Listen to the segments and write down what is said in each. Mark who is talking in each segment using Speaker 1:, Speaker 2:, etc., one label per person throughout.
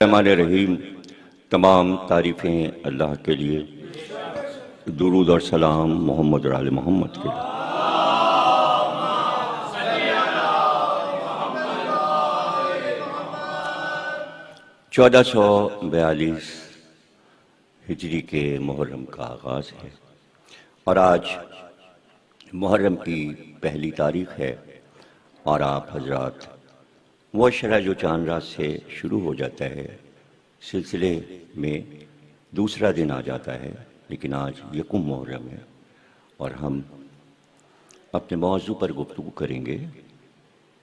Speaker 1: رحمان رحیم، تمام تعریفیں اللہ کے لیے، درود اور سلام محمد اور آل محمد کے لیے۔ 1442 ہجری کے محرم کا آغاز ہے اور آج محرم کی پہلی تاریخ ہے، اور آپ حضرات وہ اشرا جو چاند رات سے شروع ہو جاتا ہے سلسلے میں دوسرا دن آ جاتا ہے، لیکن آج یکم محرم ہے اور ہم اپنے موضوع پر گفتگو کریں گے،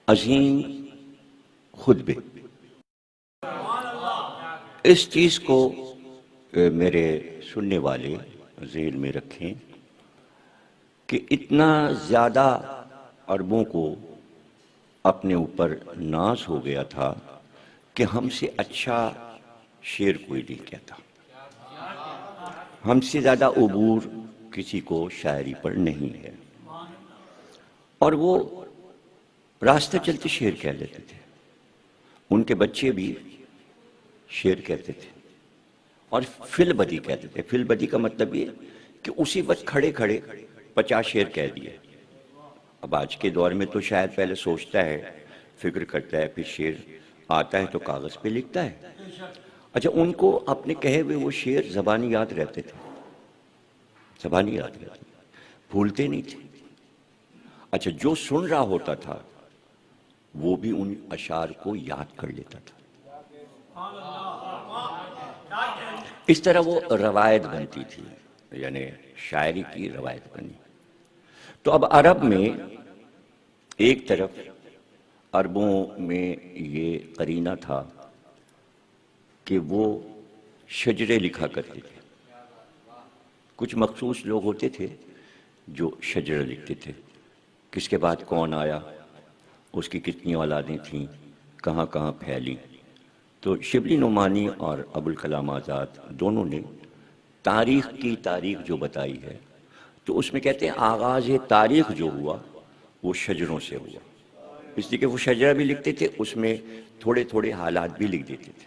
Speaker 1: عظیم خطبے۔ اس چیز کو میرے سننے والے ذہن میں رکھیں کہ اتنا زیادہ عربوں کو اپنے اوپر ناز ہو گیا تھا کہ ہم سے اچھا شعر کوئی نہیں کہتا، ہم سے زیادہ عبور کسی کو شاعری پر نہیں ہے، اور وہ راستہ چلتے شعر کہہ لیتے تھے، ان کے بچے بھی شعر کہتے تھے اور فل بدی کہتے تھے۔ فل بدی کا مطلب یہ کہ اسی وقت کھڑے کھڑے 50 شعر کہہ دیے۔ اب آج کے دور میں تو شاید پہلے سوچتا ہے، فکر کرتا ہے، پھر شعر آتا ہے تو کاغذ پہ لکھتا ہے۔ اچھا، ان کو اپنے کہے ہوئے وہ شعر زبانی یاد رہتے تھے، زبانی یاد رہتے تھے، بھولتے نہیں تھے۔ اچھا، جو سن رہا ہوتا تھا وہ بھی ان اشعار کو یاد کر لیتا تھا۔ اس طرح وہ روایت بنتی تھی، یعنی شاعری کی روایت بنی۔ تو اب عرب میں ایک طرف عربوں میں یہ قرینہ تھا کہ وہ شجرے لکھا کرتے تھے، کچھ مخصوص لوگ ہوتے تھے جو شجرے لکھتے تھے، کس کے بعد کون آیا، اس کی کتنی اولادیں تھیں، کہاں کہاں پھیلی۔ تو شبلی نعمانی اور ابوالکلام آزاد دونوں نے تاریخ کی تاریخ جو بتائی ہے، تو اس میں کہتے ہیں آغاز تاریخ جو ہوا وہ شجروں سے ہوا، اس لیے کہ وہ شجرہ بھی لکھتے تھے، اس میں تھوڑے تھوڑے حالات بھی لکھ دیتے تھے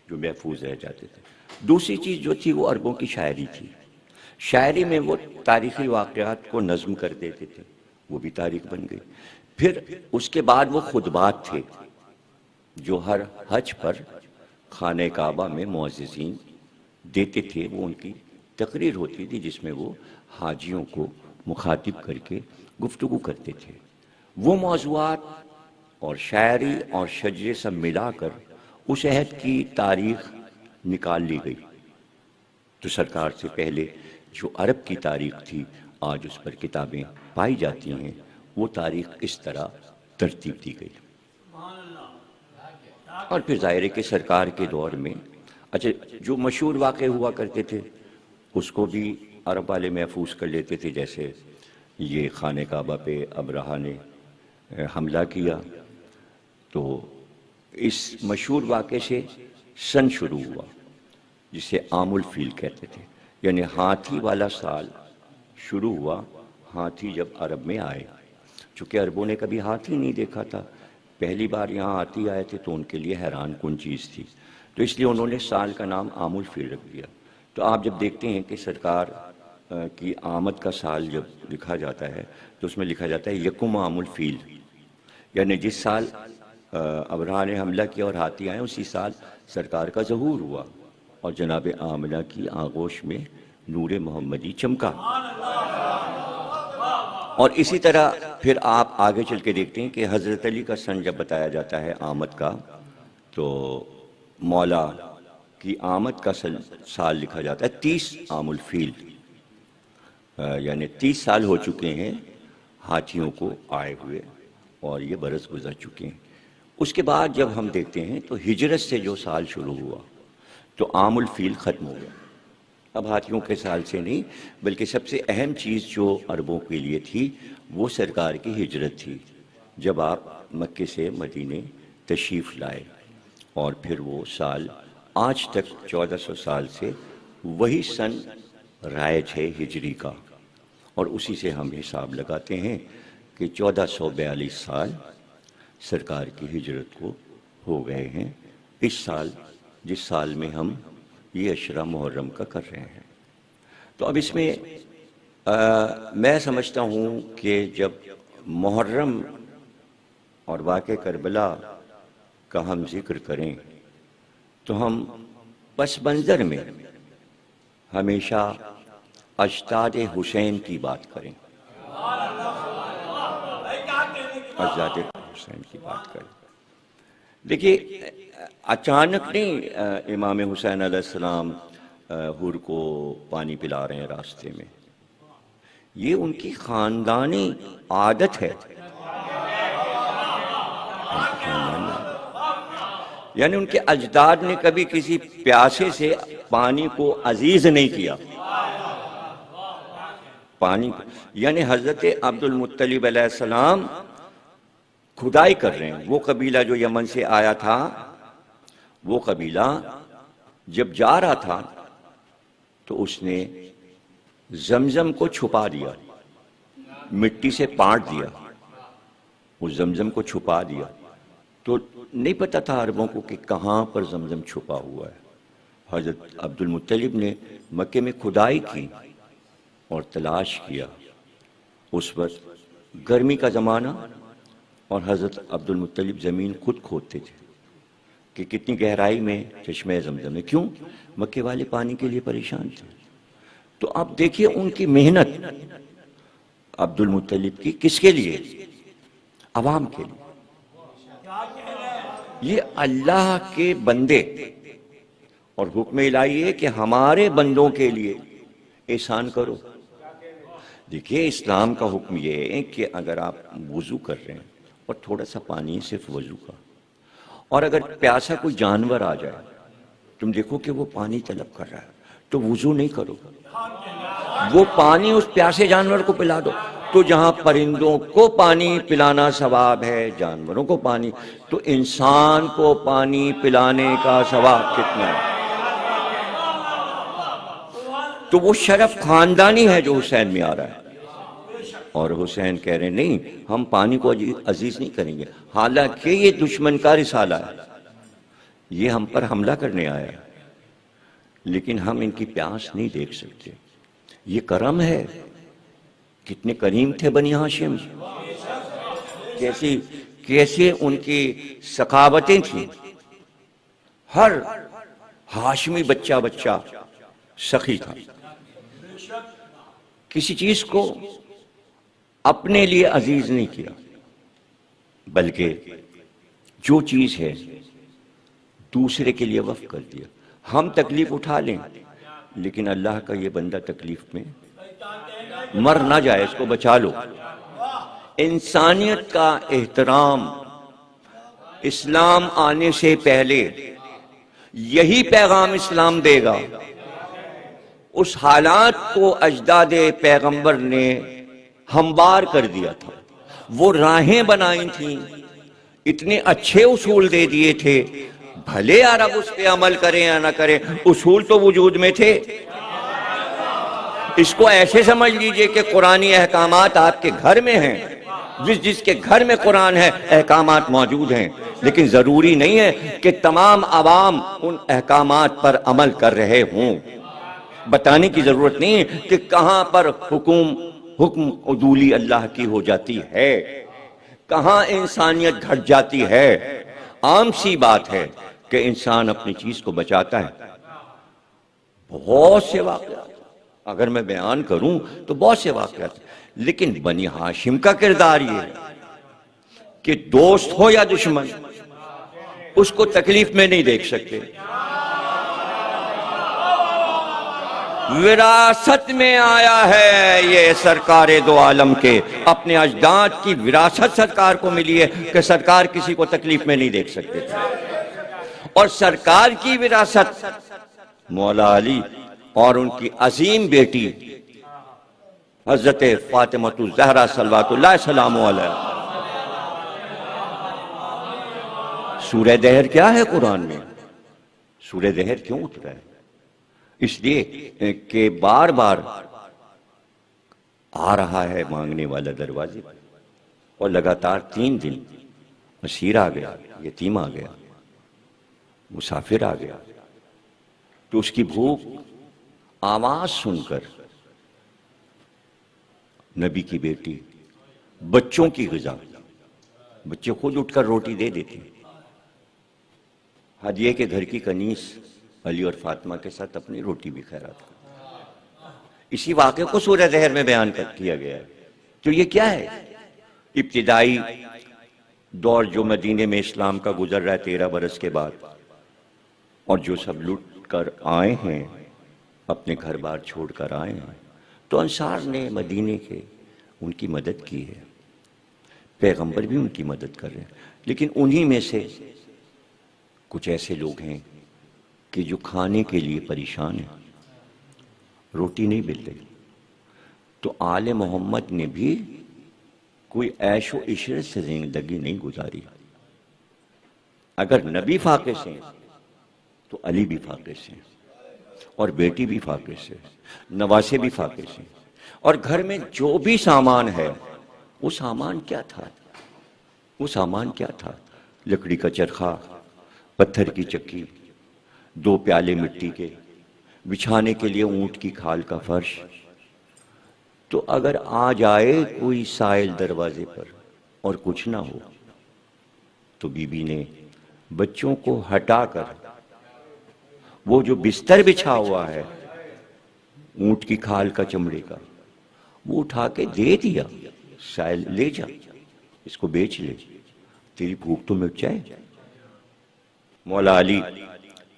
Speaker 1: جو محفوظ رہ جاتے تھے۔ دوسری چیز جو تھی وہ عربوں کی شاعری تھی، شاعری میں وہ تاریخی واقعات کو نظم کر دیتے تھے، وہ بھی تاریخ بن گئی۔ پھر اس کے بعد وہ خطبات تھے جو ہر حج پر خانہ کعبہ میں معززین دیتے تھے، وہ ان کی تقریر ہوتی تھی جس میں وہ حاجیوں کو مخاطب کر کے گفتگو کرتے تھے۔ وہ موضوعات اور شاعری اور شجرے سب ملا کر اس عہد کی تاریخ نکال لی گئی۔ تو سرکار سے پہلے جو عرب کی تاریخ تھی، آج اس پر کتابیں پائی جاتی ہیں، وہ تاریخ اس طرح ترتیب دی گئی۔ اور پھر ظاہر ہے کہ سرکار کے دور میں اچھا جو مشہور واقع ہوا کرتے تھے اس کو بھی عرب والے محفوظ کر لیتے تھے، جیسے یہ خانہ کعبہ پہ ابرہہ نے حملہ کیا، تو اس مشہور واقعے سے سن شروع ہوا جسے عام الفیل کہتے تھے، یعنی ہاتھی والا سال شروع ہوا، ہاتھی جب عرب میں آئے۔ چونکہ عربوں نے کبھی ہاتھی نہیں دیکھا تھا، پہلی بار یہاں ہاتھی آئے تھے تو ان کے لیے حیران کن چیز تھی، تو اس لیے انہوں نے سال کا نام عام الفیل رکھ دیا۔ تو آپ جب دیکھتے ہیں کہ سرکار کی آمد کا سال جب لکھا جاتا ہے تو اس میں لکھا جاتا ہے یکم عام الفیل، یعنی جس سال ابرہہ نے حملہ کیا اور ہاتھی آئے اسی سال سرکار کا ظہور ہوا اور جناب آمنہ کی آغوش میں نور محمدی چمکا۔ اور اسی طرح پھر آپ آگے چل کے دیکھتے ہیں کہ حضرت علی کا سن جب بتایا جاتا ہے آمد کا، تو مولا کی آمد کا سال لکھا جاتا ہے 30 عام الفیل، یعنی 30 سال ہو چکے ہیں ہاتھیوں کو آئے ہوئے اور یہ برس گزر چکے ہیں۔ اس کے بعد جب ہم دیکھتے ہیں تو ہجرت سے جو سال شروع ہوا تو عام الفیل ختم ہو گیا، اب ہاتھیوں کے سال سے نہیں، بلکہ سب سے اہم چیز جو عربوں کے لیے تھی وہ سرکار کی ہجرت تھی، جب آپ مکے سے مدینے تشریف لائے، اور پھر وہ سال آج تک 1400 سال سے وہی سن رائج ہے ہجری کا، اور اسی سے ہم حساب لگاتے ہیں کہ 1442 سال سرکار کی ہجرت کو ہو گئے ہیں۔ اس سال جس سال میں ہم یہ عشرہ محرم کا کر رہے ہیں۔ تو اب اس میں میں سمجھتا ہوں کہ جب محرم اور واقعہ کربلا کا ہم ذکر کریں تو ہم پس منظر میں ہمیشہ اجداد حسین کی بات کریں، اجداد حسین کی بات کریں۔ دیکھیے اچانک نہیں امام حسین علیہ السلام حور کو پانی پلا رہے ہیں راستے میں، یہ ان کی خاندانی عادت ہے، یعنی ان کے اجداد نے کبھی کسی پیاسے سے پانی کو عزیز نہیں کیا۔ پانی یعنی حضرت عبد المطلب علیہ السلام کھدائی کر رہے ہیں۔ وہ قبیلہ جو یمن سے آیا تھا، وہ قبیلہ جب جا رہا تھا تو اس نے زمزم کو چھپا دیا، مٹی سے پاٹ دیا، اس زمزم کو چھپا دیا۔ تو نہیں پتا تھا عربوں کو کہ کہاں پر زمزم چھپا ہوا ہے۔ حضرت عبد المطلب نے مکے میں کھدائی کی اور تلاش کیا۔ اس وقت گرمی کا زمانہ اور حضرت عبد المطلب زمین خود کھودتے تھے کہ کتنی گہرائی میں چشمہ زمزم ہے۔ کیوں؟ مکے والے پانی کے لیے پریشان تھے۔ تو اب دیکھیے ان کی محنت عبد المطلب کی کس کے لیے؟ عوام کے لیے۔ یہ اللہ کے بندے اور حکم الہی ہے کہ ہمارے بندوں کے لیے احسان کرو۔ دیکھیے اسلام کا حکم یہ ہے کہ اگر آپ وضو کر رہے ہیں اور تھوڑا سا پانی صرف وضو کا، اور اگر پیاسا کوئی جانور آ جائے، تم دیکھو کہ وہ پانی طلب کر رہا ہے تو وضو نہیں کرو، وہ پانی اس پیاسے جانور کو پلا دو۔ تو جہاں پرندوں کو پانی پلانا ثواب ہے، جانوروں کو پانی، تو انسان کو پانی پلانے کا ثواب کتنا ہے؟ تو وہ شرف خاندانی ہے جو حسین میں آ رہا ہے۔ اور حسین کہہ رہے ہیں نہیں، ہم پانی کو عزیز نہیں کریں گے، حالانکہ یہ دشمن کا رسالہ ہے، یہ ہم پر حملہ کرنے آیا ہے، لیکن ہم ان کی پیاس نہیں دیکھ سکتے۔ یہ کرم ہے، کتنے کریم تھے بنی ہاشم، کیسے ان کی سخاوتیں تھیں۔ ہر ہاشمی بچہ سخی تھا، کسی چیز کو اپنے لیے عزیز نہیں کیا، بلکہ جو چیز ہے دوسرے کے لیے وقف کر دیا۔ ہم تکلیف اٹھا لیں لیکن اللہ کا یہ بندہ تکلیف میں مر نہ جائے، اس کو بچا لو۔ انسانیت کا احترام اسلام آنے سے پہلے یہی پیغام اسلام دے گا۔ اس حالات کو اجداد پیغمبر نے ہموار کر دیا تھا، وہ راہیں بنائی تھیں، اتنے اچھے اصول دے دیے تھے، بھلے عرب اس پہ عمل کریں یا نہ کریں، اصول تو وجود میں تھے۔ اس کو ایسے سمجھ لیجئے کہ قرآنی احکامات آپ کے گھر میں ہیں، جس کے گھر میں قرآن ہے احکامات موجود ہیں، لیکن ضروری نہیں ہے کہ تمام عوام ان احکامات پر عمل کر رہے ہوں۔ بتانے کی ضرورت نہیں ہے کہ کہاں پر حکم عدولی اللہ کی ہو جاتی ہے، کہاں انسانیت گھٹ جاتی ہے۔ عام سی بات ہے کہ انسان اپنی چیز کو بچاتا ہے۔ بہت سے واقعات اگر میں بیان کروں تو بہت سے واقعات، لیکن بنی ہاشم کا کردار یہ ہے کہ دوست ہو یا دشمن اس کو تکلیف میں نہیں دیکھ سکتے۔ وراثت میں آیا ہے یہ سرکار دو عالم کے، اپنے اجداد کی وراثت سرکار کو ملی ہے کہ سرکار کسی کو تکلیف میں نہیں دیکھ سکتے تھے۔ اور سرکار کی وراثت مولا علی اور ان کی عظیم بیٹی حضرت فاطمہ الزہرا صلوات اللہ السلام علیہ۔ سورہ دہر کیا ہے قرآن میں؟ سورہ دہر کیوں اترا ہے؟ اس لیے کہ بار بار آ رہا ہے مانگنے والا دروازے پر، اور لگاتار 3 دن اسیر آ گیا، یتیم آ گیا، مسافر آ گیا، تو اس کی بھوک آواز سن کر نبی کی بیٹی بچوں کی غذا، بچے خود اٹھ کر روٹی دے دیتے ہیں، حد یہ کہ گھر کی کنیز علی اور فاطمہ کے ساتھ اپنی روٹی بھی خیرات کرتے. اسی واقعے کو سورہ زہر میں بیان کیا گیا ہے. تو یہ کیا ہے؟ ابتدائی دور جو مدینے میں اسلام کا گزر رہا ہے 13 برس کے بعد، اور جو سب لٹ کر آئے ہیں، اپنے گھر بار چھوڑ کر آئے ہیں، تو انصار نے مدینے کے ان کی مدد کی ہے، پیغمبر بھی ان کی مدد کر رہے ہیں. لیکن انہی میں سے کچھ ایسے لوگ ہیں کہ جو کھانے کے لیے پریشان ہیں، روٹی نہیں مل رہی. تو آل محمد نے بھی کوئی عیش و عشرت سے زندگی نہیں گزاری. اگر نبی فاقے سے ہیں تو علی بھی فاقے سے ہیں، اور بیٹی بھی فاقے سے، نواسے بھی فاقے سے. اور گھر میں جو بھی سامان ہے، وہ سامان کیا تھا؟ وہ سامان کیا تھا؟ لکڑی کا چرخا، پتھر کی چکی، 2 پیالے مٹی کے، بچھانے کے لیے اونٹ کی کھال کا فرش. تو اگر آ جائے کوئی سائل دروازے پر اور کچھ نہ ہو، تو بی بی نے بچوں کو ہٹا کر وہ جو بستر بچھا ہوا ہے اونٹ کی کھال کا چمڑے کا، وہ اٹھا کے دے دیا. سائل لے جا، اس کو بیچ لے، تیری بھوک تو مٹ جائے. مولا علی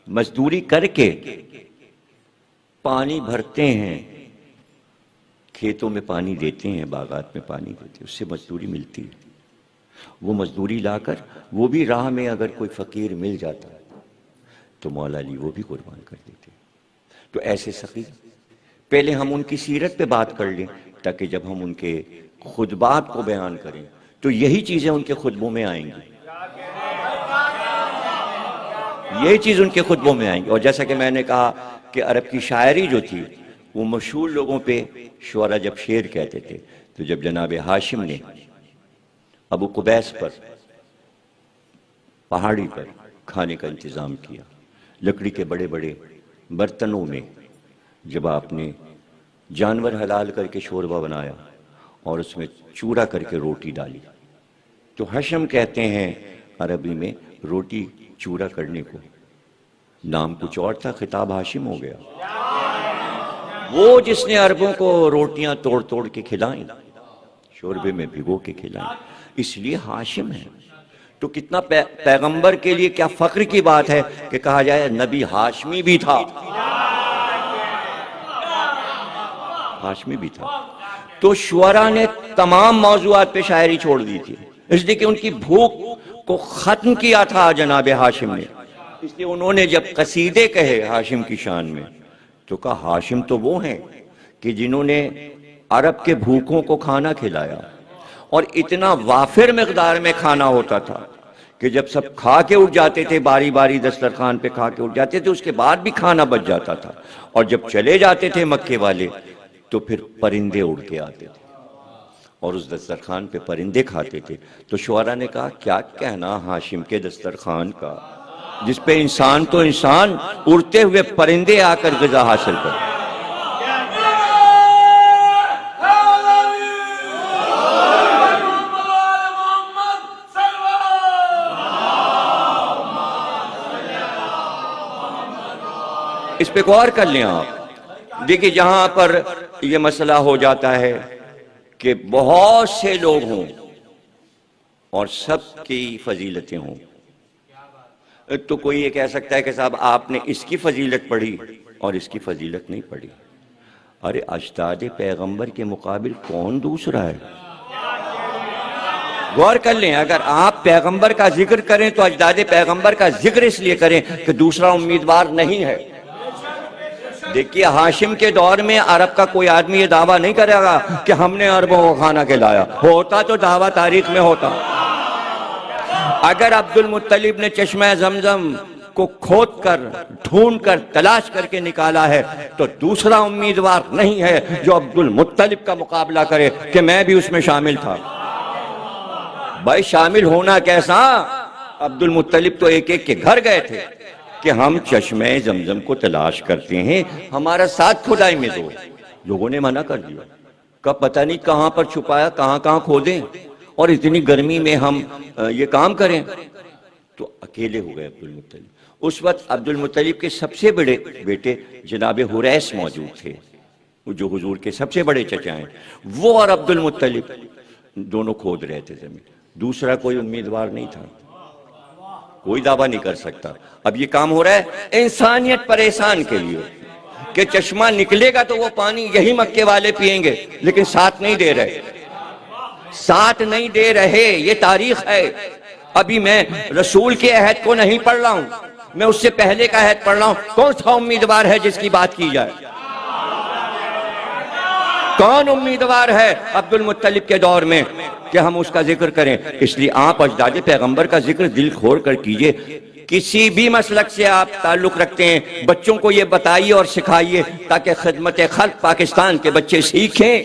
Speaker 1: مزدوری کر کے پانی بھرتے ہیں، کھیتوں میں پانی دیتے ہیں، باغات میں پانی دیتے ہیں، اس سے مزدوری ملتی ہے. وہ مزدوری لا کر وہ بھی راہ میں اگر کوئی فقیر مل جاتا ہے تو مولا علی وہ بھی قربان کر دیتے. تو ایسے سخی پہلے ہم ان کی سیرت پہ بات کر لیں، تاکہ جب ہم ان کے خطبات کو بیان کریں تو یہی چیزیں ان کے خطبوں میں آئیں گی، یہی چیز ان کے خطبوں میں آئیں گی. اور جیسا کہ میں نے کہا کہ عرب کی شاعری جو تھی وہ مشہور لوگوں پہ شعرا جب شعر کہتے تھے، تو جب جناب ہاشم نے ابو قبیس پر پہاڑی پر کھانے کا انتظام کیا، لکڑی کے بڑے بڑے برتنوں میں جب آپ نے جانور حلال کر کے شوربہ بنایا اور اس میں چورا کر کے روٹی ڈالی، تو حشم کہتے ہیں عربی میں روٹی چورا کرنے کو، نام کچھ اور تھا، خطاب ہاشم ہو گیا. وہ جس نے عربوں کو روٹیاں توڑ توڑ کے کھلائیں، شوربے میں بھگو کے کھلائیں، اس لیے ہاشم ہے. تو کتنا پیغمبر کے لیے کیا فخر کی بات ہے کہ کہا جائے نبی ہاشمی بھی تھا، ہاشمی بھی تھا. تو شعراء نے تمام موضوعات پہ شاعری چھوڑ دی تھی، اس لیے کہ ان کی بھوک کو ختم کیا تھا جناب ہاشم نے. اس لیے انہوں نے جب قصیدے کہے ہاشم کی شان میں تو کہا ہاشم تو وہ ہیں کہ جنہوں نے عرب کے بھوکوں کو کھانا کھلایا، اور اتنا وافر مقدار میں کھانا ہوتا تھا کہ جب سب کھا کے اٹھ جاتے تھے، باری باری دسترخوان پہ کھا کے اٹھ جاتے تھے، اس کے بعد بھی کھانا بچ جاتا تھا. اور جب چلے جاتے تھے مکے والے تو پھر پرندے اڑ کے آتے تھے اور اس دسترخوان پہ پرندے کھاتے تھے. تو شعراء نے کہا کیا کہنا ہاشم کے دسترخوان کا، جس پہ انسان تو انسان، اڑتے ہوئے پرندے آ کر غذا حاصل کر. اس پہ غور کر لیں آپ. دیکھیں جہاں پر یہ مسئلہ ہو جاتا ہے کہ بہت سے لوگ ہوں اور سب کی فضیلتیں ہوں، تو کوئی یہ کہہ سکتا ہے کہ صاحب آپ نے اس کی فضیلت پڑھی اور اس کی فضیلت نہیں پڑھی. ارے اجداد پیغمبر کے مقابل کون دوسرا ہے؟ غور کر لیں، اگر آپ پیغمبر کا ذکر کریں تو اجداد پیغمبر کا ذکر اس لیے کریں کہ دوسرا امیدوار نہیں ہے. دیکھیے ہاشم کے دور میں عرب کا کوئی آدمی یہ دعویٰ نہیں کرے گا کہ ہم نے عربوں کو کھانا کھلایا. ہوتا تو دعویٰ تاریخ میں ہوتا. اگر عبد المطلب نے چشمہ زمزم کو کھود کر ڈھونڈ کر تلاش کر کے نکالا ہے تو دوسرا امیدوار نہیں ہے جو عبد المطلب کا مقابلہ کرے کہ میں بھی اس میں شامل تھا. بھائی شامل ہونا کیسا، عبد المطلب تو ایک ایک کے گھر گئے تھے، کہ ہم چشمہ زمزم کو تلاش کرتے ہیں، ہمارا ساتھ کھدائی میں دو۔ لوگوں نے منع کر دیا، کب پتہ نہیں کہاں پر چھپایا، کہاں کہاں کھودیں، اور اتنی گرمی میں ہم یہ کام کریں۔ تو اکیلے ہو گئے عبد المطلب۔ اس وقت عبد المطلب کے سب سے بڑے بیٹے جناب حریث موجود تھے، جو حضور کے سب سے بڑے چچا ہیں، وہ اور عبد المطلب دونوں کھود رہے تھے زمین۔ دوسرا کوئی امیدوار نہیں تھا، کوئی دعویٰ نہیں کر سکتا۔ اب یہ کام ہو رہا ہے انسانیت پریشان کے لیے کہ چشمہ نکلے گا تو وہ پانی یہی مکے والے پیئیں گے، لیکن ساتھ نہیں دے رہے، ساتھ نہیں دے رہے۔ یہ تاریخ ہے۔ ابھی میں رسول کے عہد کو نہیں پڑھ رہا ہوں، میں اس سے پہلے کا عہد پڑھ رہا ہوں۔ کون سا امیدوار ہے جس کی بات کی جائے؟ کون امیدوار ہے عبد المطلب کے دور میں کہ ہم اس کا ذکر کریں؟ اس لیے آپ اجداد پیغمبر کا ذکر دل کھول کر کیجئے۔ کسی بھی مسلک سے آپ تعلق رکھتے ہیں، بچوں کو یہ بتائیے اور سکھائیے تاکہ خدمت خلق پاکستان کے بچے سیکھیں،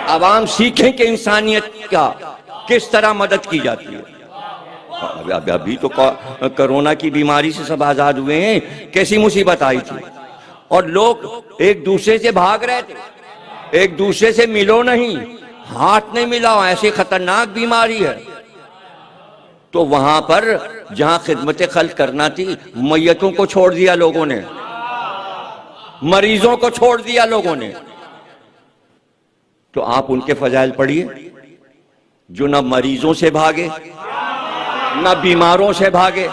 Speaker 1: عوام سیکھیں کہ انسانیت کا کس طرح مدد کی جاتی ہے۔ ابھی تو کرونا کی بیماری سے سب آزاد ہوئے ہیں، کیسی مصیبت آئی تھی، اور لوگ ایک دوسرے سے بھاگ رہے تھے، ایک دوسرے سے ملو نہیں، ہاتھ نہیں ملاؤ، ایسی خطرناک بیماری ہے۔ تو وہاں پر جہاں خدمت خلق کرنا تھی، میتوں کو چھوڑ دیا لوگوں نے، مریضوں کو چھوڑ دیا لوگوں نے۔ تو آپ ان کے فضائل پڑھیے، جو نہ مریضوں سے بھاگے نہ بیماروں سے بھاگے،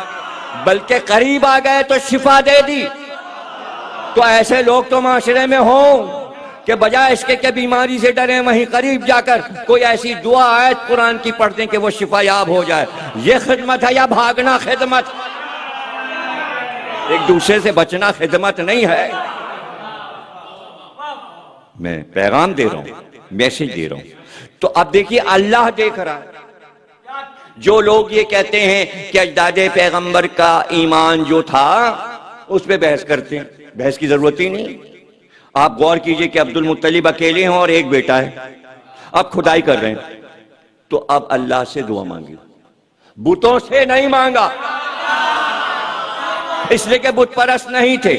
Speaker 1: بلکہ قریب آ گئے تو شفا دے دی۔ تو ایسے لوگ تو معاشرے میں ہوں کہ بجائے اس کے کہ بیماری سے ڈریں، وہیں قریب جا کر کوئی ایسی دعا آیت قرآن کی پڑھ دیں کہ وہ شفا یاب ہو جائے۔ یہ خدمت ہے یا بھاگنا خدمت؟ ایک دوسرے سے بچنا خدمت نہیں ہے۔ میں پیغام دے رہا ہوں، میسج دے رہا ہوں۔ تو اب دیکھیے اللہ دیکھ رہا ہے۔ جو لوگ یہ کہتے ہیں کہ اجداد پیغمبر کا ایمان جو تھا اس پہ بحث کرتے ہیں، بحث کی ضرورت ہی نہیں۔ آپ غور کیجئے کہ عبد المطلب اکیلے ہیں اور ایک بیٹا ہے، اب کھدائی کر رہے ہیں، تو اب اللہ سے دعا مانگی، بتوں سے نہیں مانگا، اس لیے کہ بت پرست نہیں تھے۔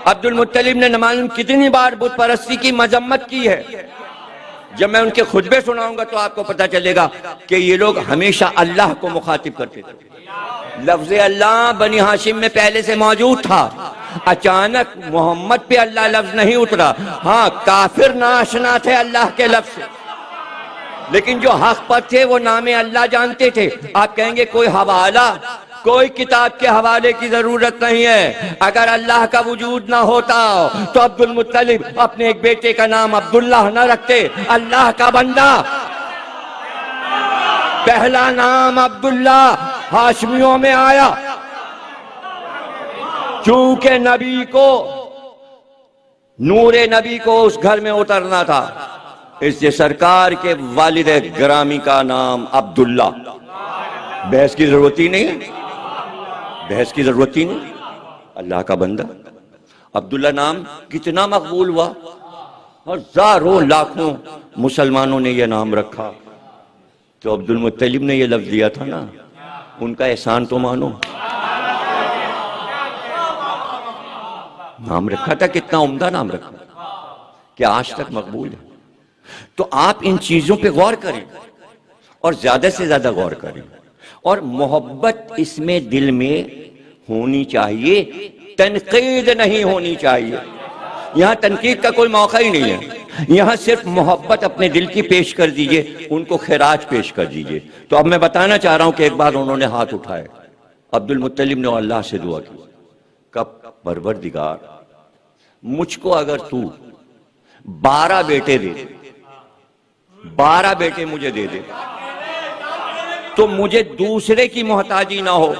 Speaker 1: عبد المطلب نے نماز میں کتنی بار بت پرستی کی مذمت کی ہے۔ جب میں ان کے خطبے سناؤں گا تو آپ کو پتہ چلے گا کہ یہ لوگ ہمیشہ اللہ کو مخاطب کرتے تھے۔ لفظ اللہ بنی ہاشم میں پہلے سے موجود تھا، اچانک محمد پہ اللہ لفظ نہیں اترا۔ ہاں، کافر ناآشنا تھے اللہ کے لفظ سے، لیکن جو حق پر تھے وہ نام اللہ جانتے تھے۔ آپ کہیں گے کوئی حوالہ، کوئی کتاب کے حوالے کی ضرورت نہیں ہے۔ اگر اللہ کا وجود نہ ہوتا تو عبد المطلب اپنے ایک بیٹے کا نام عبداللہ نہ رکھتے، اللہ کا بندہ۔ پہلا نام عبداللہ ہاشمیوں میں آیا، چونکہ نبی کو، نور نبی کو اس گھر میں اترنا تھا، اس لیے سرکار کے والد گرامی کا نام عبداللہ۔ بحث کی ضرورت ہی نہیں، بحث کی ضرورت ہی نہیں۔ اللہ کا بندہ عبداللہ نام کتنا مقبول ہوا، ہزاروں لاکھوں مسلمانوں نے یہ نام رکھا۔ تو عبد المطلب نے یہ لفظ دیا تھا نا، ان کا احسان تو مانو۔ نام رکھا تھا، کتنا عمدہ نام رکھا کہ آج تک مقبول ہے۔ تو آپ ان چیزوں پہ غور کریں اور زیادہ سے زیادہ غور کریں، اور محبت اس میں دل میں ہونی چاہیے، تنقید نہیں ہونی چاہیے۔ یہاں تنقید کا کوئی موقع ہی نہیں ہے، یہاں صرف محبت اپنے دل کی پیش کر دیجئے، ان کو خراج پیش کر دیجئے۔ تو اب میں بتانا چاہ رہا ہوں کہ ایک بار انہوں نے ہاتھ اٹھائے، عبد المطلب نے اللہ سے دعا کی، کب پروردگار مجھ کو اگر تو 12 بیٹے دے، 12 بیٹے مجھے دے دے، تو مجھے دوسرے کی محتاجی نہ ہو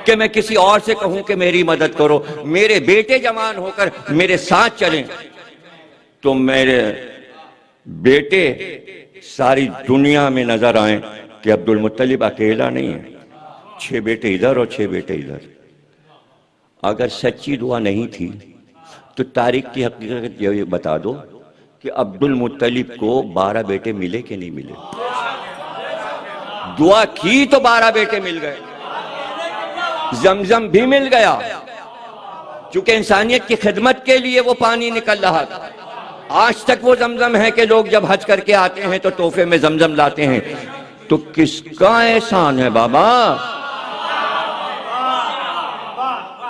Speaker 1: کہ میں کسی اور سے کہوں کہ میری مدد کرو۔ میرے بیٹے جوان ہو کر میرے ساتھ چلیں تو میرے بیٹے ساری دنیا میں نظر آئیں کہ عبد المطلب اکیلا نہیں ہے، 6 بیٹے ادھر اور 6 بیٹے ادھر۔ اگر سچی دعا نہیں تھی تو تاریخ کی حقیقت یہ بتا دو کہ عبد المطلب کو 12 بیٹے ملے کہ نہیں ملے؟ دعا کی تو 12 بیٹے مل گئے، زمزم بھی مل گیا، چونکہ انسانیت کی خدمت کے لیے وہ پانی نکل رہا تھا۔ آج تک وہ زمزم ہے کہ لوگ جب حج کر کے آتے ہیں تو تحفے میں زمزم لاتے ہیں۔ تو کس کا احسان ہے بابا؟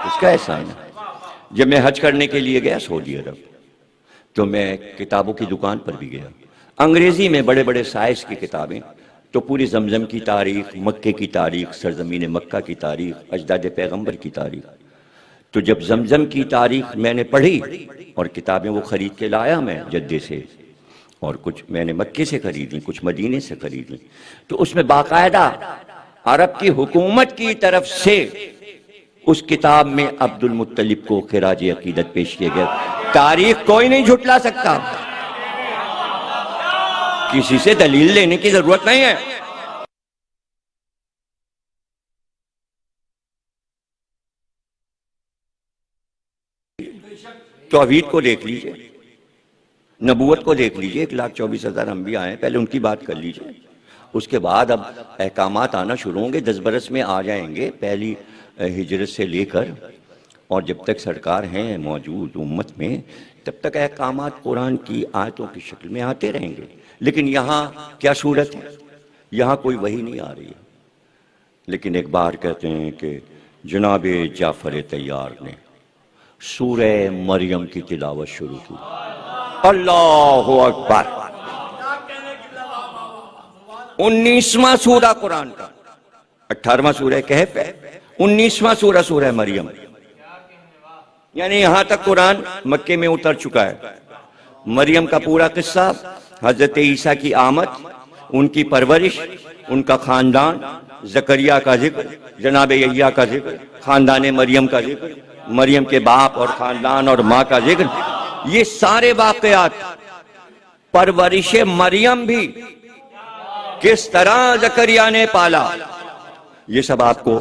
Speaker 1: کس کا احسان ہے؟ جب میں حج کرنے کے لیے گیا سعودی عرب تو میں کتابوں کی دکان پر بھی گیا، انگریزی میں بڑے بڑے سائز کی کتابیں، تو پوری زمزم کی تاریخ، مکے کی تاریخ، سرزمین مکہ کی تاریخ، اجداد پیغمبر کی تاریخ۔ تو جب زمزم کی تاریخ میں نے پڑھی اور کتابیں وہ خرید کے لایا میں جدے سے، اور کچھ میں نے مکے سے خریدی، کچھ مدینے سے خریدی، تو اس میں باقاعدہ عرب کی حکومت کی طرف سے اس کتاب میں عبد المطلب کو خراج عقیدت پیش کیا گیا۔ تاریخ کوئی نہیں جھٹلا سکتا، کسی سے دلیل لینے کی ضرورت نہیں ہے۔ توحید کو دیکھ لیجئے، نبوت کو دیکھ لیجئے، 1,24,000 انبیاء ہیں، پہلے ان کی بات کر لیجئے، اس کے بعد اب احکامات آنا شروع ہوں گے، 10 برس میں آ جائیں گے، پہلی ہجرت سے لے کر، اور جب تک سرکار ہیں موجود امت میں تب تک احکامات قرآن کی آیتوں کی شکل میں آتے رہیں گے۔ لیکن یہاں کیا صورت ہے؟ یہاں کوئی وحی نہیں آ رہی ہے، لیکن ایک بار کہتے ہیں کہ جناب جعفر طیار نے سورہ مریم کی تلاوت شروع کی۔ اللہ اکبر! 19واں سورہ قرآن کا، 18واں سورہ کہف ہے، 19واں سورہ سورہ مریم، یعنی یہاں تک قرآن مکے میں اتر چکا ہے۔ مریم کا پورا قصہ، حضرت عیسیٰ کی آمد، ان کی پرورش، ان کا خاندان، زکریا کا ذکر، جناب یحییٰ کا ذکر، خاندان مریم کا ذکر، مریم کے باپ اور خاندان اور ماں کا ذکر، یہ سارے واقعات، پرورش مریم بھی کس طرح زکریا نے پالا، یہ سب آپ کو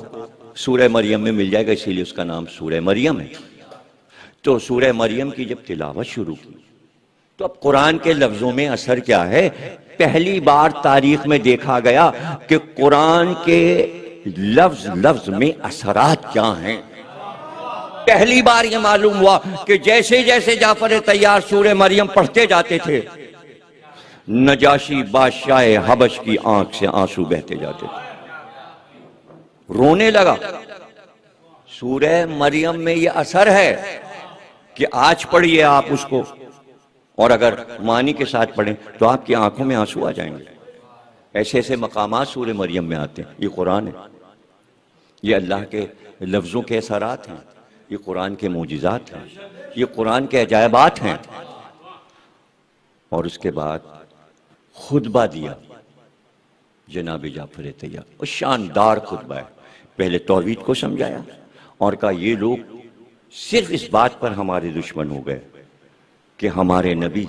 Speaker 1: سورہ مریم میں مل جائے گا، اسی لیے اس کا نام سورہ مریم ہے۔ تو سورہ مریم کی جب تلاوت شروع کی تو اب قرآن کے لفظوں میں اثر کیا ہے؟ پہلی بار تاریخ میں دیکھا گیا کہ قرآن کے لفظ میں اثرات کیا ہیں۔ پہلی بار یہ معلوم ہوا کہ جیسے جیسے جعفر طیار سورہ مریم پڑھتے جاتے تھے، نجاشی بادشاہ حبش کی آنکھ سے آنسو بہتے جاتے تھے، رونے لگا۔ سورہ مریم میں یہ اثر ہے کہ آج پڑھیے آپ اس کو، اور اگر معنی کے ساتھ پڑھیں تو آپ کی آنکھوں میں آنسو آ جائیں گے۔ ایسے ایسے مقامات سورہ مریم میں آتے ہیں۔ یہ قرآن ہے، یہ اللہ کے لفظوں کے اثرات ہیں، یہ قرآن کے معجزات ہیں، یہ قرآن کے عجائبات ہیں۔ اور اس کے بعد خطبہ دیا جناب جعفر طیار، اور شاندار خطبہ ہے۔ پہلے توحید کو سمجھایا اور کہا یہ لوگ صرف اس بات پر ہمارے دشمن ہو گئے کہ ہمارے نبی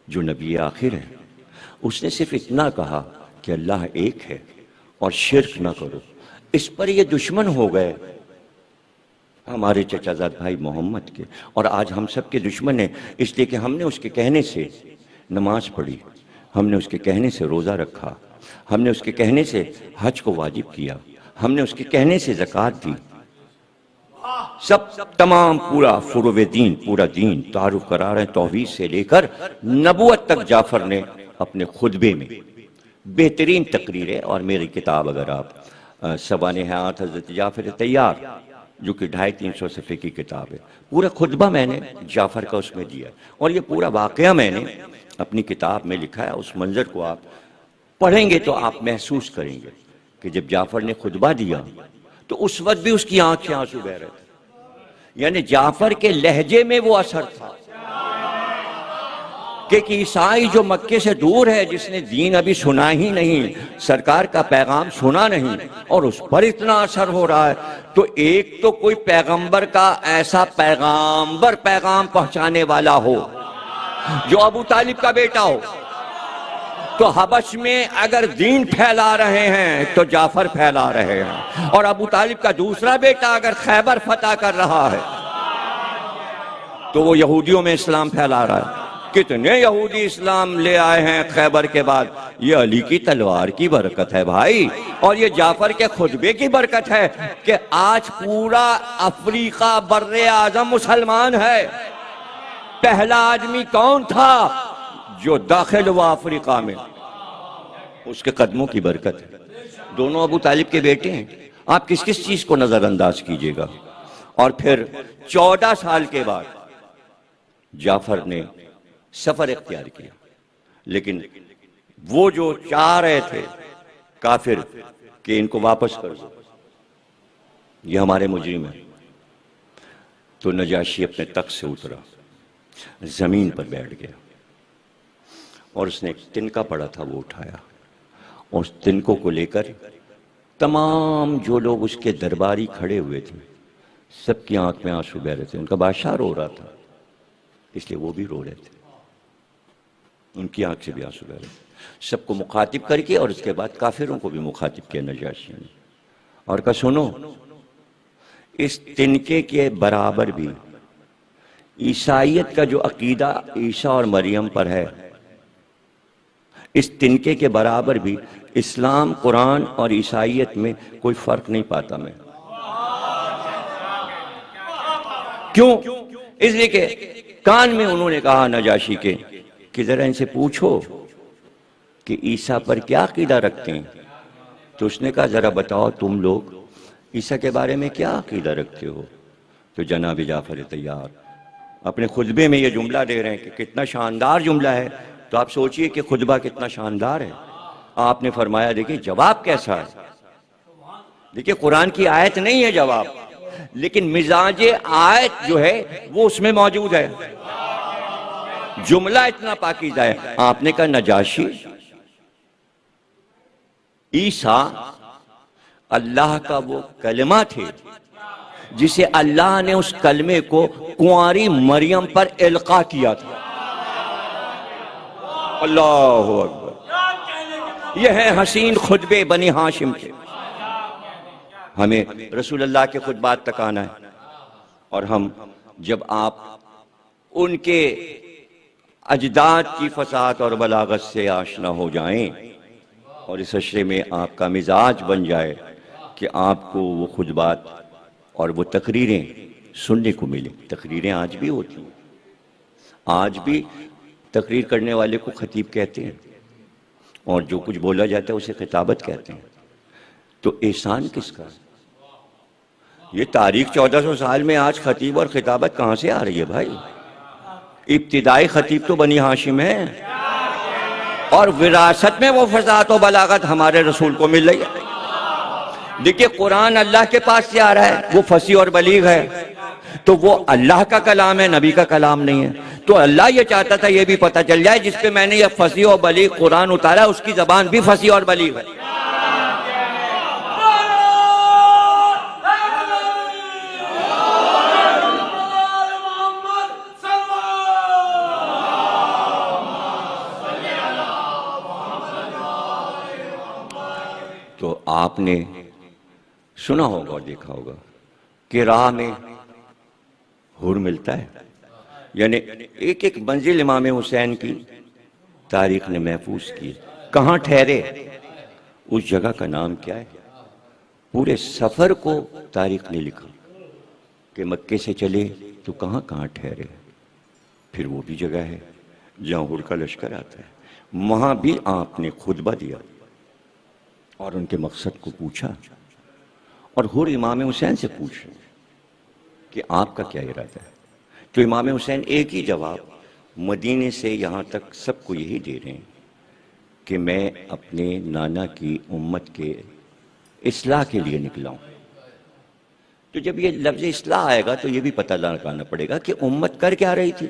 Speaker 1: جو نبی آخر ہے اس نے صرف اتنا کہا کہ اللہ ایک ہے اور شرک نہ کرو، اس پر یہ دشمن ہو گئے ہمارے چچا زاد بھائی محمد کے، اور آج ہم سب کے دشمن ہیں، اس لیے کہ ہم نے اس کے کہنے سے نماز پڑھی، ہم نے اس کے کہنے سے روزہ رکھا، ہم نے اس کے کہنے سے حج کو واجب کیا، ہم نے اس کے کہنے سے زکوٰۃ دی، سب تمام پورا فروع دین، پورا دین تعارف کرا رہے ہیں توحید سے لے کر نبوت تک۔ جعفر نے اپنے خطبے میں بہترین تقریر ہے، اور میری کتاب اگر آپ سوانح حضرت جعفر طیار جو کہ 250-300 صفحے کی کتاب ہے، پورا خطبہ میں نے جعفر کا اس میں دیا ہے، اور یہ پورا واقعہ میں نے اپنی کتاب میں لکھا ہے۔ اس منظر کو آپ پڑھیں گے تو آپ محسوس کریں گے کہ جب جعفر نے خطبہ دیا تو اس وقت بھی اس کی آنکھ سے آنسو بہ رہے تھے، یعنی جعفر کے لہجے میں وہ اثر تھا کہ عیسائی جو مکے سے دور ہے، جس نے دین ابھی سنا ہی نہیں، سرکار کا پیغام سنا نہیں، اور اس پر اتنا اثر ہو رہا ہے، تو ایک تو کوئی پیغمبر کا ایسا پیغام پہنچانے والا ہو جو ابو طالب کا بیٹا ہو۔ تو حبش میں اگر دین پھیلا رہے ہیں تو جعفر پھیلا رہے ہیں، اور ابو طالب کا دوسرا بیٹا اگر خیبر فتح کر رہا ہے تو وہ یہودیوں میں اسلام پھیلا رہا ہے۔ کتنے یہودی اسلام لے آئے ہیں خیبر کے بعد. یہ علی کی تلوار کی برکت ہے بھائی, اور یہ جعفر کے خطبے کی برکت ہے کہ آج پورا افریقہ بر اعظم مسلمان ہے. پہلا آدمی کون تھا جو داخل ہوا افریقہ میں؟ اس کے قدموں کی برکت ہے. دونوں ابو طالب کے بیٹے ہیں, آپ کس کس چیز کو نظر انداز کیجئے گا. اور پھر 14 سال کے بعد جعفر نے سفر اختیار کیا, لیکن وہ جو چاہ رہے تھے کافر کہ ان کو واپس کر دو, یہ ہمارے مجرم ہیں, تو نجاشی اپنے تخت سے اترا, زمین پر بیٹھ گیا, اور اس نے ایک تنکا پڑا تھا وہ اٹھایا, اور اس تنکوں کو لے کر تمام جو لوگ اس کے درباری کھڑے ہوئے تھے سب کی آنکھ میں آنسو بہہ رہے تھے. ان کا بادشاہ رو رہا تھا اس لیے وہ بھی رو رہے تھے, ان کی آنکھ سے بھی آنسو بہہ رہے تھے. سب کو مخاطب کر کے اور اس کے بعد کافروں کو بھی مخاطب کیا نجاشی نے, اور کہا سنو, اس تنکے کے برابر بھی عیسائیت کا جو عقیدہ عیسیٰ اور مریم پر ہے, اس تنکے کے برابر بھی اسلام, قرآن اور عیسائیت میں کوئی فرق نہیں پاتا میں. کیوں؟ اس لیے کہ کان میں انہوں نے کہا نجاشی کے کہ ذرا ان سے پوچھو کہ عیسیٰ پر کیا عقیدہ رکھتے ہیں. تو اس نے کہا ذرا بتاؤ تم لوگ عیسیٰ کے بارے میں کیا عقیدہ رکھتے ہو. تو جناب جعفر طیار اپنے خطبے میں یہ جملہ دے رہے ہیں کہ کتنا شاندار جملہ ہے. تو آپ سوچئے کہ خطبہ کتنا شاندار ہے. آپ نے فرمایا دیکھیں جواب کیسا ہے. دیکھیں قرآن کی آیت نہیں ہے جواب, لیکن مزاج آیت جو ہے وہ اس میں موجود ہے. جملہ اتنا پاکیزہ ہے. آپ نے کہا نجاشی, عیسیٰ اللہ کا وہ کلمہ تھے جسے اللہ نے اس کلمے کو کنواری مریم پر القا کیا تھا. اللہ اکبر. یہ ہے حسین خطبے بنی ہاشم کے. ہمیں رسول اللہ کے خطبات تک آنا ہے, اور ہم جب آپ ان کے اجداد کی فصاحت اور بلاغت سے آشنا ہو جائیں اور اس عشرے میں آپ کا مزاج بن جائے کہ آپ کو وہ خطبات اور وہ تقریریں سننے کو ملیں. تقریریں آج بھی ہوتی ہیں, آج بھی تقریر کرنے والے کو خطیب کہتے ہیں, اور جو کچھ بولا جاتا ہے اسے خطابت کہتے ہیں. تو احسان کس کا ہے؟ یہ تاریخ 1400 سال میں آج خطیب اور خطابت کہاں سے آ رہی ہے بھائی؟ ابتدائی خطیب تو بنی ہاشم ہے, اور وراثت میں وہ فصاحت و بلاغت ہمارے رسول کو مل رہی ہے. دیکھیں قرآن اللہ کے پاس سے آ رہا ہے, وہ فصیح اور بلیغ ہے, تو وہ اللہ کا کلام ہے, نبی کا کلام نہیں ہے. تو اللہ یہ چاہتا تھا یہ بھی پتہ چل جائے جس پہ میں نے یہ فصیح اور بلیغ قرآن اتارا اس کی زبان بھی فصیح اور بلیغ ہے. تو آپ نے سنا ہوگا اور دیکھا ہوگا کہ راہ میں حور ملتا ہے, یعنی ایک ایک منزل امام حسین کی تاریخ نے محفوظ کی. کہاں ٹھہرے, اس جگہ کا نام کیا ہے, پورے سفر کو تاریخ نے لکھا کہ مکے سے چلے تو کہاں کہاں ٹھہرے. پھر وہ بھی جگہ ہے جہاں حور کا لشکر آتا ہے, وہاں بھی آپ نے خطبہ دیا اور ان کے مقصد کو پوچھا, اور حور امام حسین سے پوچھ رہے کہ آپ کا کیا ارادہ ہے. تو امام حسین ایک ہی جواب مدینے سے یہاں تک سب کو یہی دے رہے ہیں کہ میں اپنے نانا کی امت کے اصلاح کے لیے نکلا ہوں. تو جب یہ لفظ اصلاح آئے گا تو یہ بھی پتہ لگانا پڑے گا کہ امت کر کیا رہی تھی,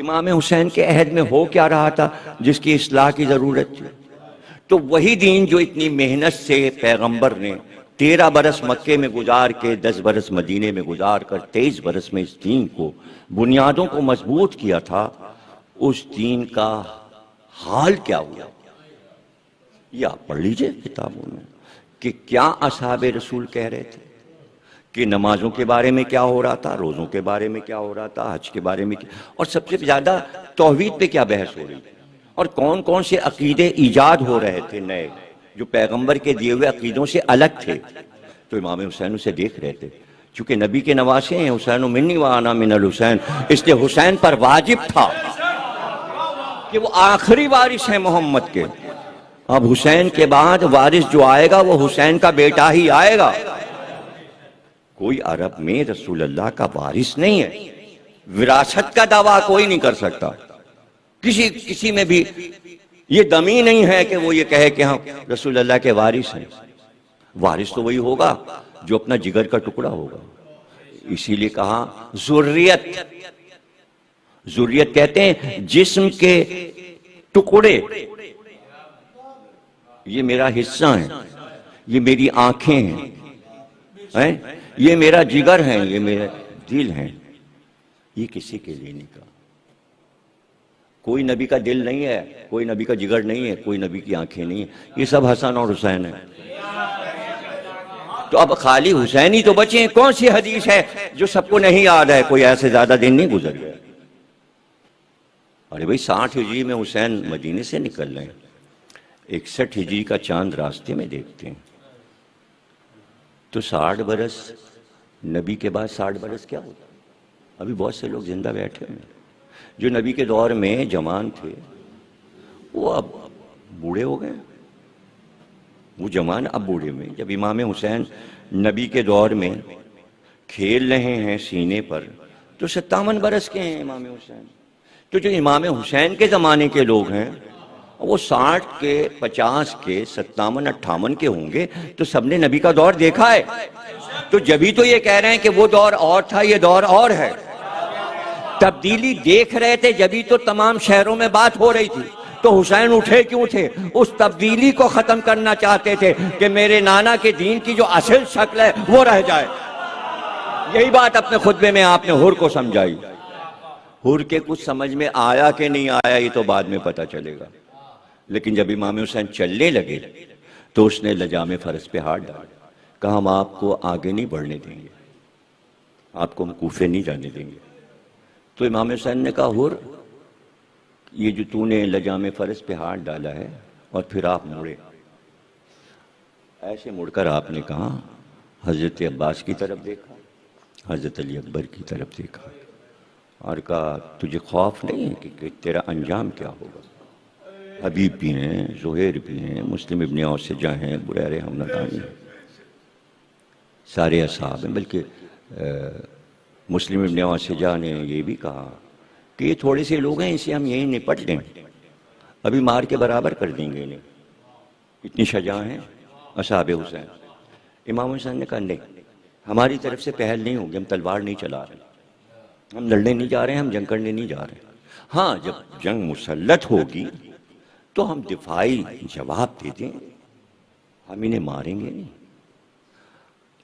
Speaker 1: امام حسین کے عہد میں ہو کیا رہا تھا جس کی اصلاح کی ضرورت تھی. تو وہی دین جو اتنی محنت سے پیغمبر نے 13 برس مکے میں گزار کے 10 برس مدینے میں گزار کر 23 برس میں اس دین کو بنیادوں کو مضبوط کیا تھا, اس دین کا حال کیا ہوا یہ آپ پڑھ لیجئے کتابوں میں کہ کیا اصحاب رسول کہہ رہے تھے, کہ نمازوں کے بارے میں کیا ہو رہا تھا، روزوں کے بارے میں کیا ہو رہا تھا، حج کے بارے میں کیا، اور سب سے زیادہ توحید پہ کیا بحث ہو رہی تھی، اور کون کون سے عقیدے ایجاد ہو رہے تھے نئے جو پیغمبر کے دیے ہوئے عقیدوں سے الگ تھے۔ تو امام حسین اسے دیکھ رہے تھے، چونکہ نبی کے نواسے ہیں، حسین منی وانا من الحسین، اس لیے حسین پر واجب تھا کہ وہ آخری وارث ہیں محمد کے۔ اب حسین کے بعد وارث جو آئے گا وہ حسین کا بیٹا ہی آئے گا۔ کوئی عرب میں رسول اللہ کا وارث نہیں ہے، وراثت کا دعویٰ کوئی نہیں کر سکتا، کسی میں بھی یہ دمی نہیں ہے کہ وہ یہ کہے کہ ہم رسول اللہ کے وارث ہیں۔ وارث تو وہی ہوگا جو اپنا جگر کا ٹکڑا ہوگا، اسی لیے کہا ذریت، ذریت کہتے ہیں جسم کے ٹکڑے، یہ میرا حصہ ہے، یہ میری آنکھیں ہیں، یہ میرا جگر ہے، یہ میرا دل ہے، یہ کسی کے لیے نہیں کہا۔ کوئی نبی کا دل نہیں ہے، کوئی نبی کا جگر نہیں ہے، کوئی نبی کی آنکھیں نہیں ہیں، یہ سب حسن اور حسین ہیں۔ تو اب خالی حسین ہی تو بچے ہیں، کون سی حدیث ہے جو سب کو نہیں یاد ہے؟ کوئی ایسے زیادہ دن نہیں گزر گیا۔ ارے بھائی 60 ہجری میں حسین مدینے سے نکل رہے ہیں، 61 ہجری کا چاند راستے میں دیکھتے ہیں، تو 60 برس نبی کے بعد 60 برس کیا ہوتا؟ ابھی بہت سے لوگ زندہ بیٹھے ہیں جو نبی کے دور میں جوان تھے، وہ اب بوڑھے ہو گئے، وہ جوان اب بوڑھے میں۔ جب امام حسین نبی کے دور میں کھیل رہے ہیں سینے پر تو 57 برس کے ہیں امام حسین۔ تو جو امام حسین کے زمانے کے لوگ ہیں وہ 60 کے، 50 کے، 57، 58 کے ہوں گے، تو سب نے نبی کا دور دیکھا ہے، تو جبھی تو یہ کہہ رہے ہیں کہ وہ دور اور تھا، یہ دور اور ہے۔ تبدیلی دیکھ رہے تھے جبھی تو تمام شہروں میں بات ہو رہی تھی، تو حسین اٹھے کیوں تھے؟ اس تبدیلی کو ختم کرنا چاہتے تھے کہ میرے نانا کے دین کی جو اصل شکل ہے وہ رہ جائے۔ یہی بات اپنے خطبے میں آپ نے حر کو سمجھائی۔ حر کے کچھ سمجھ میں آیا کہ نہیں آیا یہ تو بعد میں پتہ چلے گا، لیکن جب امام حسین چلنے لگے تو اس نے لجام فرس پہ ہاتھ ڈالا، کہا ہم آپ کو آگے نہیں بڑھنے دیں گے، آپ کو ہم کوفے نہیں جانے دیں گے۔ تو امام حسین نے کہا حر، یہ جو تو نے لجام فرس پہ ہاتھ ڈالا ہے اور پھر آپ مڑے، ایسے مڑ کر آپ نے کہا حضرت عباس کی طرف دیکھا، حضرت علی اکبر کی طرف دیکھا، اور کہا تجھے خوف نہیں ہے کہ تیرا انجام کیا ہوگا؟ حبیب بھی ہیں، زہیر بھی ہیں، مسلم ابن اوسجہ ہیں، بریر حمدانی ہیں، سارے اصحاب ہیں۔ بلکہ مسلم ابن اوسجہ نے یہ بھی کہا کہ یہ تھوڑے سے لوگ ہیں، اسے ہم یہیں نپٹ لیں، ابھی مار کے برابر کر دیں گے انہیں، اتنی شجاع ہیں اصحاب حسین۔ امام حسین نے کہا نہیں، ہماری طرف سے پہل نہیں ہوگی، ہم تلوار نہیں چلا رہے، ہم لڑنے نہیں جا رہے ہیں، ہم جنگ کرنے نہیں جا رہے۔ ہاں جب جنگ مسلط ہوگی تو ہم دفاعی جواب دے دیں، ہم انہیں ماریں گے نہیں۔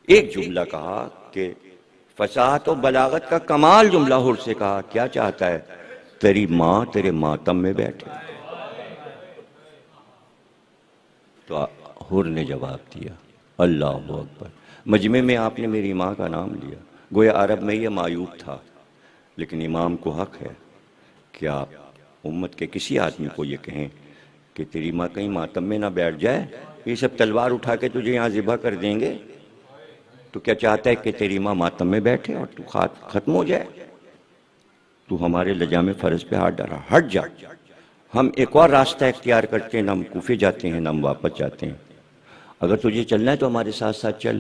Speaker 1: ایک جملہ کہا کہ فصاحت و بلاغت کا کمال جملہ حر سے کہا، کیا چاہتا ہے؟ تیری ماں تیرے ماتم میں بیٹھے۔ تو حر نے جواب دیا اللہ اکبر، مجمع میں آپ نے میری ماں کا نام لیا، گویا عرب میں یہ معیوب تھا، لیکن امام کو حق ہے کہ آپ امت کے کسی آدمی کو یہ کہیں کہ تیری ماں کہیں ماتم میں نہ بیٹھ جائے، یہ سب تلوار اٹھا کے تجھے یہاں ذبح کر دیں گے، تو کیا چاہتا ہے کہ تیری ماں ماتم میں بیٹھے اور تو ختم ہو جائے؟ تو ہمارے لجام فرض پہ ہاتھ ڈالا، ہٹ جا، ہم ایک اور راستہ اختیار کرتے ہیں، نہ ہم کوفے جاتے ہیں نہ ہم واپس جاتے ہیں، اگر تجھے چلنا ہے تو ہمارے ساتھ ساتھ چل۔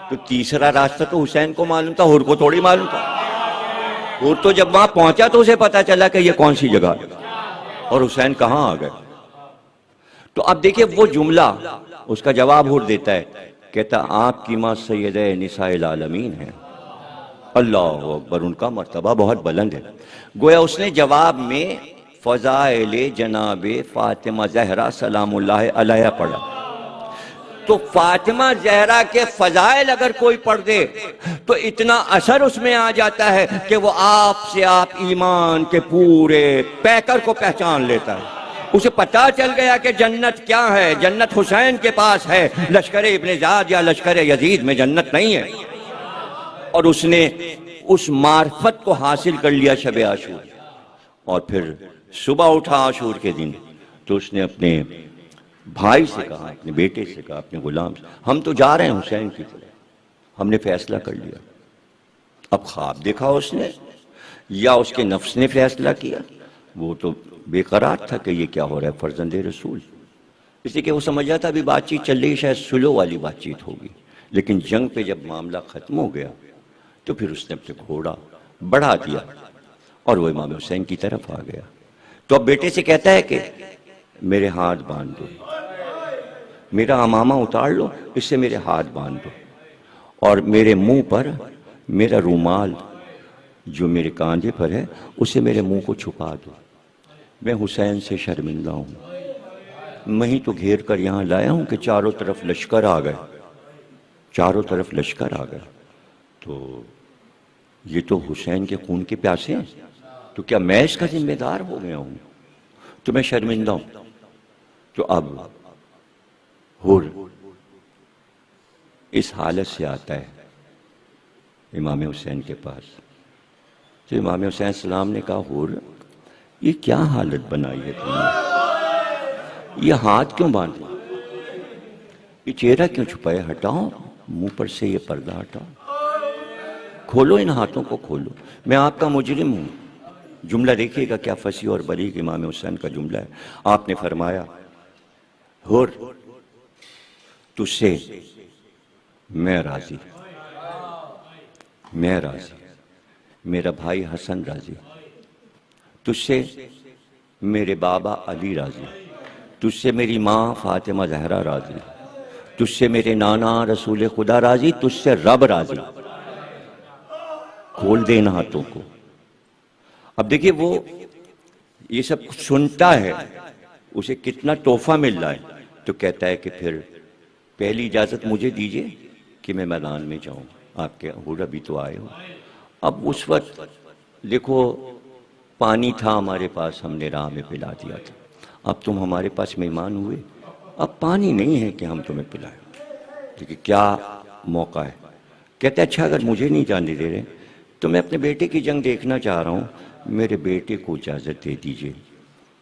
Speaker 1: تو تیسرا راستہ تو حسین کو معلوم تھا، حر کو تھوڑی معلوم تھا۔ حر تو جب وہاں پہنچا تو اسے پتا چلا کہ یہ کون سی جگہ ہے اور حسین کہاں آ گئے۔ تو اب دیکھیں وہ جملہ، اس کا جواب حر دیتا ہے، کہتا آپ کی ماں سیدہ نساء العالمین ہیں، اللہ اکبر، ان کا مرتبہ بہت بلند ہے۔ گویا اس نے جواب میں فضائل جناب فاطمہ زہرا سلام اللہ علیہ پڑھا۔ تو فاطمہ زہرا کے فضائل اگر کوئی پڑھ دے تو اتنا اثر اس میں آ جاتا ہے کہ وہ آپ سے آپ ایمان کے پورے پیکر کو پہچان لیتا ہے۔ اسے پتا چل گیا کہ جنت کیا ہے، جنت حسین کے پاس ہے، لشکر ابن زیاد یا لشکر یزید میں جنت نہیں ہے۔ اور اس نے اس معرفت کو حاصل کر لیا شب عاشور، اور پھر صبح اٹھا عاشور کے دن تو اس نے اپنے بھائی سے کہا، اپنے بیٹے سے کہا، اپنے غلام سے، ہم تو جا رہے ہیں حسین کی طرف، ہم نے فیصلہ کر لیا۔ اب خواب دیکھا اس نے یا اس کے نفس نے فیصلہ کیا، وہ تو بے قرار تھا کہ یہ کیا ہو رہا ہے، فرزند رسول، اس لیے کہ وہ سمجھا تھا ابھی بات چیت چل رہی، شاید سلو والی بات چیت ہوگی، لیکن جنگ پہ جب معاملہ ختم ہو گیا تو پھر اس نے اپنے گھوڑا بڑھا دیا اور وہ امام حسین کی طرف آ گیا۔ تو اب بیٹے سے کہتا ہے کہ میرے ہاتھ باندھ دو، میرا امامہ اتار لو، اس سے میرے ہاتھ باندھ دو، اور میرے منہ پر میرا رومال جو میرے کاندھے پر ہے اسے میرے منہ کو چھپا دو، میں حسین سے شرمندہ ہوں، میں ہی تو گھیر کر یہاں لایا ہوں کہ چاروں طرف لشکر آ گئے، چاروں طرف لشکر آ گئے، تو یہ تو حسین کے خون کے پیاسے ہیں، تو کیا میں اس کا ذمہ دار ہو گیا ہوں؟ تو میں شرمندہ ہوں۔ تو اب حر اس حالت سے آتا ہے امام حسین کے پاس، تو امام حسین السلام نے کہا، حر یہ کیا حالت بنائی ہے تم نے، یہ ہاتھ کیوں باندھا، یہ چہرہ کیوں چھپایا، ہٹاؤ منہ پر سے یہ پردہ ہٹاؤ، کھولو ان ہاتھوں کو کھولو، میں آپ کا مجرم ہوں۔ جملہ دیکھیے گا کیا فصیح اور بلیغ امام حسین کا جملہ ہے۔ آپ نے فرمایا، حر تجھ سے میں راضی، میں راضی، میرا بھائی حسن راضی، تجھ سے میرے بابا علی راضی، تجھ سے میری ماں فاطمہ زہرا راضی، تجھ سے میرے نانا رسول خدا راضی، تجھ سے رب راضی، کھول دے ان ہاتھوں کو۔ اب دیکھیے وہ یہ سب سنتا ہے، اسے کتنا تحفہ مل رہا ہے، تو کہتا ہے کہ پھر پہلی اجازت مجھے دیجئے کہ میں میدان میں جاؤں، آپ کے حر ابھی تو آئے ہو۔ اب اس وقت دیکھو پانی تھا ہمارے پاس، ہم نے راہ میں پلا دیا تھا، اب تم ہمارے پاس مہمان ہوئے، اب پانی نہیں ہے کہ ہم تمہیں پلائیں، دیکھیے کیا موقع ہے۔ کہتے اچھا اگر مجھے نہیں جانے دے رہے تو میں اپنے بیٹے کی جنگ دیکھنا چاہ رہا ہوں، میرے بیٹے کو اجازت دے دیجئے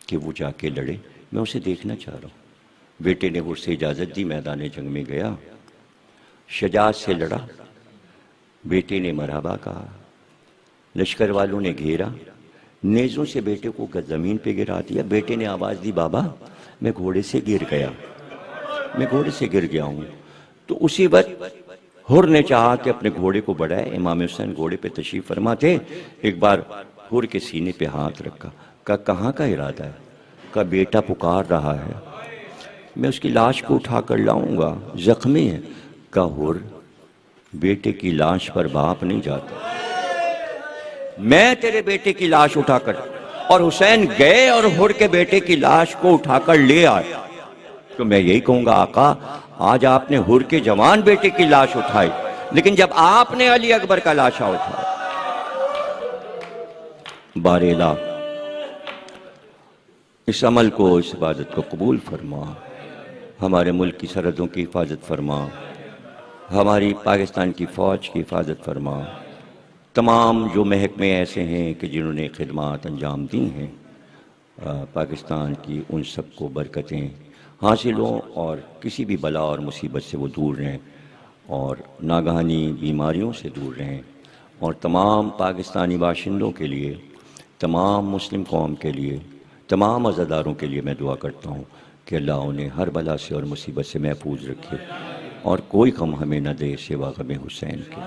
Speaker 1: کہ وہ جا کے لڑے، میں اسے دیکھنا چاہ رہا ہوں۔ بیٹے نے اسے اجازت دی، میدان جنگ میں گیا، شجاعت سے لڑا، بیٹے نے مرحبا کہا، لشکر والوں نے گھیرا، نیزوں سے بیٹے کو زمین پہ گرا دیا، بیٹے نے آواز دی، بابا میں گھوڑے سے گر گیا، میں گھوڑے سے گر گیا ہوں۔ تو اسی وقت حر نے چاہا کہ اپنے گھوڑے کو بڑھائے، امام حسین گھوڑے پہ تشریف فرما تھے، ایک بار حر کے سینے پہ ہاتھ رکھا، کہا کہاں کا ارادہ ہے، کہا بیٹا پکار رہا ہے، میں اس کی لاش کو اٹھا کر لاؤں گا، زخمی ہے، کہا حر بیٹے کی لاش پر باپ نہیں جاتا، میں تیرے بیٹے کی لاش اٹھا کر، اور حسین گئے اور حر کے بیٹے کی لاش کو اٹھا کر لے آئے۔ تو میں یہی کہوں گا آقا، آج آپ نے حر کے جوان بیٹے کی لاش اٹھائی، لیکن جب آپ نے علی اکبر کا لاشا اٹھایا، بار الہ اس عمل کو، اس عبادت کو قبول فرما، ہمارے ملک کی سرحدوں کی حفاظت فرما، ہماری پاکستان کی فوج کی حفاظت فرما، تمام جو محکمے ایسے ہیں کہ جنہوں نے خدمات انجام دی ہیں پاکستان کی، ان سب کو برکتیں حاصل ہوں اور کسی بھی بلا اور مصیبت سے وہ دور رہیں اور ناگہانی بیماریوں سے دور رہیں، اور تمام پاکستانی باشندوں کے لیے، تمام مسلم قوم کے لیے، تمام عزاداروں کے لیے میں دعا کرتا ہوں کہ اللہ انہیں ہر بلا سے اور مصیبت سے محفوظ رکھے اور کوئی غم ہمیں نہ دے سوا غم حسین کے۔